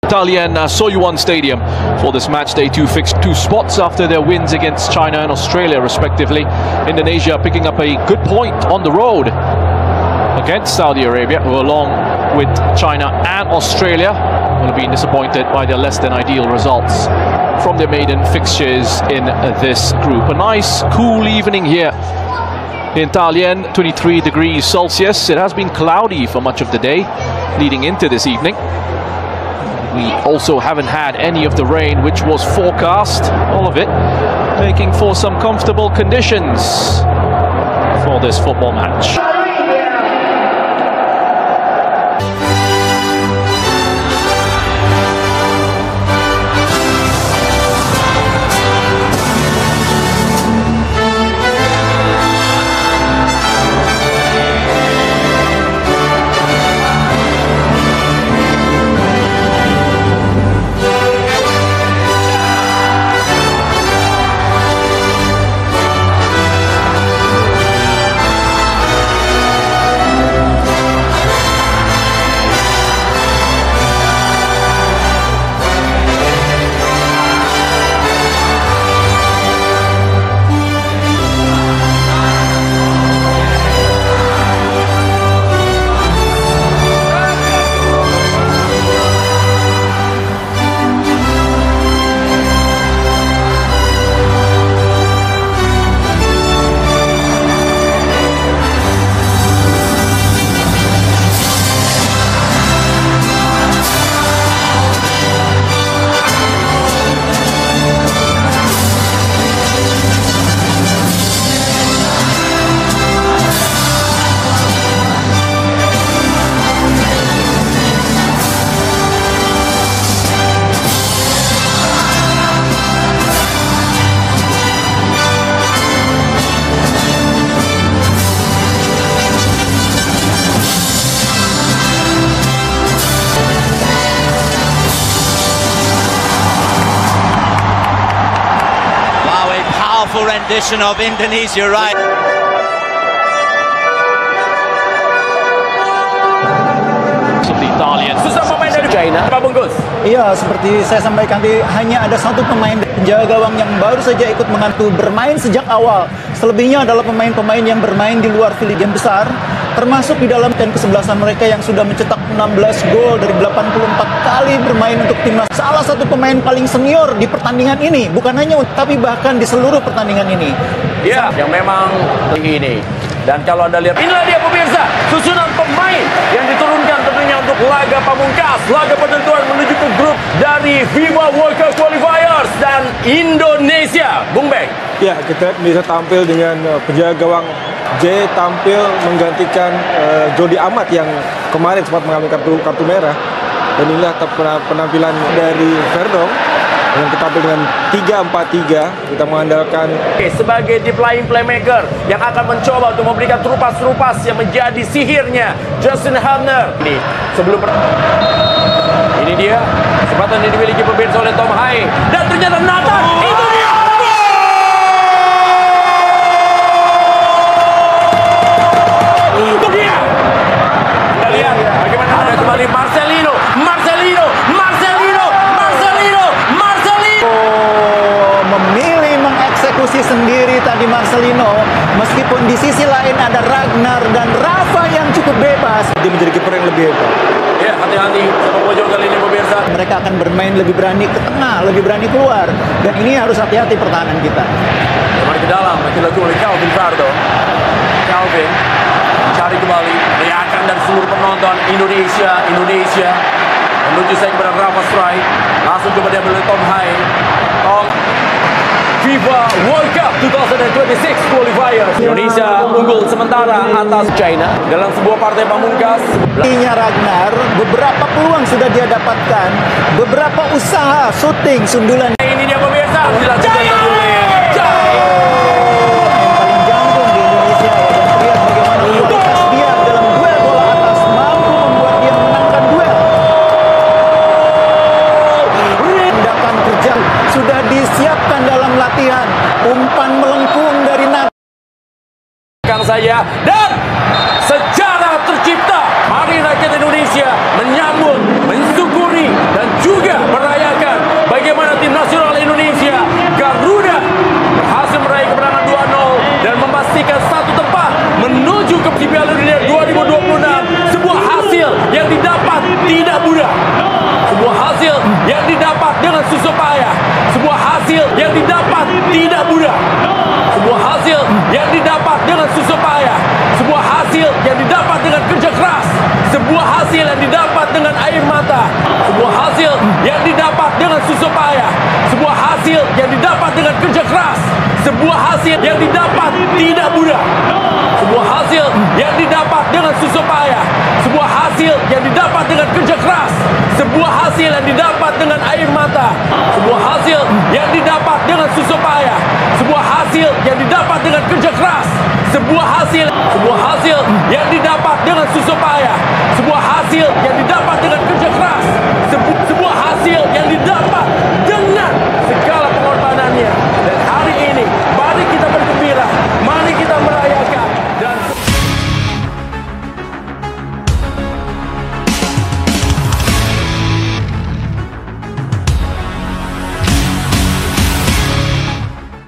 Italian Soyuan Stadium for this match day 2 fixed 2 spots after their wins against China and Australia respectively. Indonesia picking up a good point on the road against Saudi Arabia, who along with China and Australia will have been disappointed by their less than ideal results from their maiden fixtures in this group. A nice cool evening here in Dalian, 23 degrees Celsius. It has been cloudy for much of the day leading into this evening. We also haven't had any of the rain which was forecast, all of it making for some comfortable conditions for this football match. Rendition of Indonesia, right? Susah pemain dari China, Pak Bungkus. Iya, seperti saya sampaikan tadi, hanya ada satu pemain penjaga gawang yang baru saja ikut mengantu bermain sejak awal. Selebihnya adalah pemain-pemain yang bermain di luar game besar, termasuk di dalam dan kesebelasan mereka yang sudah mencetak 16 gol dari 84 kali bermain untuk timnas. Salah satu pemain paling senior di pertandingan ini, bukan hanya tapi bahkan di seluruh pertandingan ini. Ya, yang memang tinggi ini. Dan kalau Anda lihat, inilah dia pemirsa, susunan pemain yang diturunkan tentunya untuk laga pamungkas, laga penentuan menuju ke grup dari FIBA World Cup Qualifiers dan Indonesia. Bung Beng. Ya, kita bisa tampil dengan penjaga gawang J tampil menggantikan Jody Amat yang kemarin sempat mengalami kartu merah. Dan inilah penampilan dari Verdong yang tampil dengan 3-4-3. Kita mengandalkan sebagai deep lying playmaker yang akan mencoba untuk memberikan terupas-terupas yang menjadi sihirnya Justin Hubner. Ini dia kesempatan yang dimiliki pemirsa oleh Tom Hai, dan ternyata Nathan itu dia. Itu dia. Anda lihat bagaimana ada kembali Marcelino. Memilih mengeksekusi sendiri tadi Marcelino, meskipun di sisi lain ada Ragnar dan Rafa yang cukup bebas. dia menjadi kiper yang lebih hebat. Ya, hati-hati sama pojok kali ini pemirsa. Mereka akan bermain lebih berani ke tengah, lebih berani keluar, dan ini harus hati-hati pertahanan kita. Kembali ke dalam, masih dilakukan oleh Calvin Fardo. Calvin mencari kembali teriakan dari seluruh penonton Indonesia menuju saya kepada Rafa Strike, langsung coba dia oleh Tom Hai. FIBA World Cup 2026 Qualifiers. Indonesia unggul sementara atas China dalam sebuah partai pamungkas. Ininya Ragnar, beberapa peluang sudah dia dapatkan, beberapa usaha syuting sundulan. Ini dia pemirsa, dilanjutkan oleh umpan melengkung dari saja, dan sejarah tercipta. Mari rakyat Indonesia menyambut, mensyukuri, dan juga didapat dengan susah payah. Sebuah hasil yang didapat tidak mudah. Sebuah hasil yang didapat dengan susah payah. Sebuah hasil yang didapat dengan kerja keras. Sebuah hasil yang didapat dengan air mata. Sebuah hasil yang didapat dengan susah payah. Sebuah hasil yang didapat dengan kerja keras. Sebuah hasil yang didapat tidak mudah. Sebuah hasil yang didapat dengan susah payah. Sebuah hasil yang didapat dengan kerja keras. Sebuah hasil yang didapat dengan air mata. Sebuah hasil yang didapat dengan susah payah. Sebuah hasil yang didapat dengan kerja keras. Sebuah hasil yang didapat dengan susah payah. Sebuah hasil yang didapat dengan kerja keras. Sebuah hasil yang didapat dengan segala pengorbanannya. Dan hari ini mari kita bergembira, mari kita merayakan. Dan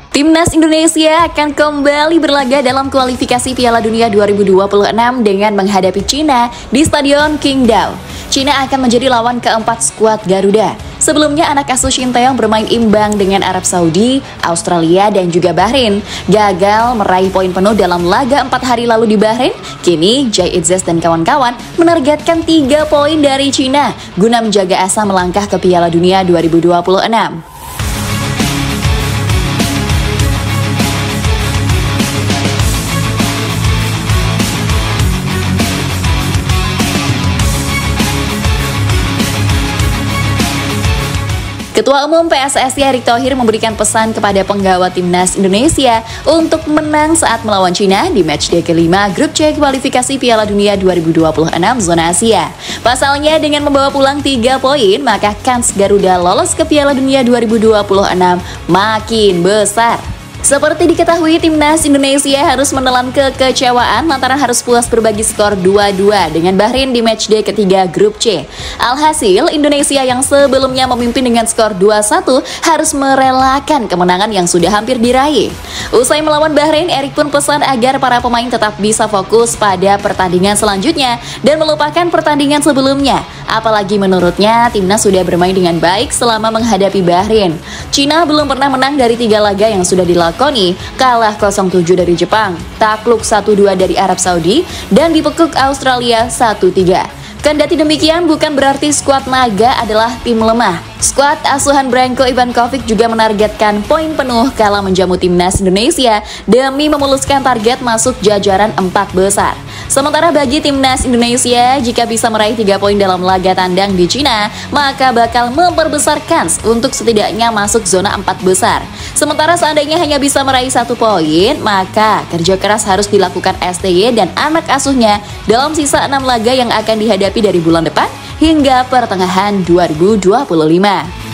Timnas Indonesia akan kembali berlaga dalam kualifikasi Piala Dunia 2026 dengan menghadapi Cina di Stadion Qingdao. Cina akan menjadi lawan keempat skuad Garuda. Sebelumnya anak asuh Shin Taeyong bermain imbang dengan Arab Saudi, Australia, dan juga Bahrain. Gagal meraih poin penuh dalam laga 4 hari lalu di Bahrain. Kini Jai Itzes dan kawan-kawan menargetkan 3 poin dari Cina guna menjaga asa melangkah ke Piala Dunia 2026. Ketua Umum PSSI Erick Thohir memberikan pesan kepada penggawa Timnas Indonesia untuk menang saat melawan Cina di matchday kelima Grup C kualifikasi Piala Dunia 2026 zona Asia. Pasalnya dengan membawa pulang 3 poin, maka kans Garuda lolos ke Piala Dunia 2026 makin besar. Seperti diketahui, Timnas Indonesia harus menelan kekecewaan lantaran harus puas berbagi skor 2-2 dengan Bahrain di matchday ketiga Grup C. Alhasil, Indonesia yang sebelumnya memimpin dengan skor 2-1 harus merelakan kemenangan yang sudah hampir diraih. Usai melawan Bahrain, Erick pun pesan agar para pemain tetap bisa fokus pada pertandingan selanjutnya dan melupakan pertandingan sebelumnya. Apalagi menurutnya, Timnas sudah bermain dengan baik selama menghadapi Bahrain. Cina belum pernah menang dari 3 laga yang sudah dilakoni, kalah 0-7 dari Jepang, takluk 1-2 dari Arab Saudi, dan dipekuk Australia 1-3. Kendati demikian, bukan berarti skuad naga adalah tim lemah. Skuad asuhan Branko Ivankovic juga menargetkan poin penuh kala menjamu Timnas Indonesia demi memuluskan target masuk jajaran 4 besar. Sementara bagi Timnas Indonesia, jika bisa meraih 3 poin dalam laga tandang di Cina, maka bakal memperbesar kans untuk setidaknya masuk zona 4 besar. Sementara seandainya hanya bisa meraih 1 poin, maka kerja keras harus dilakukan STY dan anak asuhnya dalam sisa 6 laga yang akan dihadapi dari bulan depan hingga pertengahan 2025.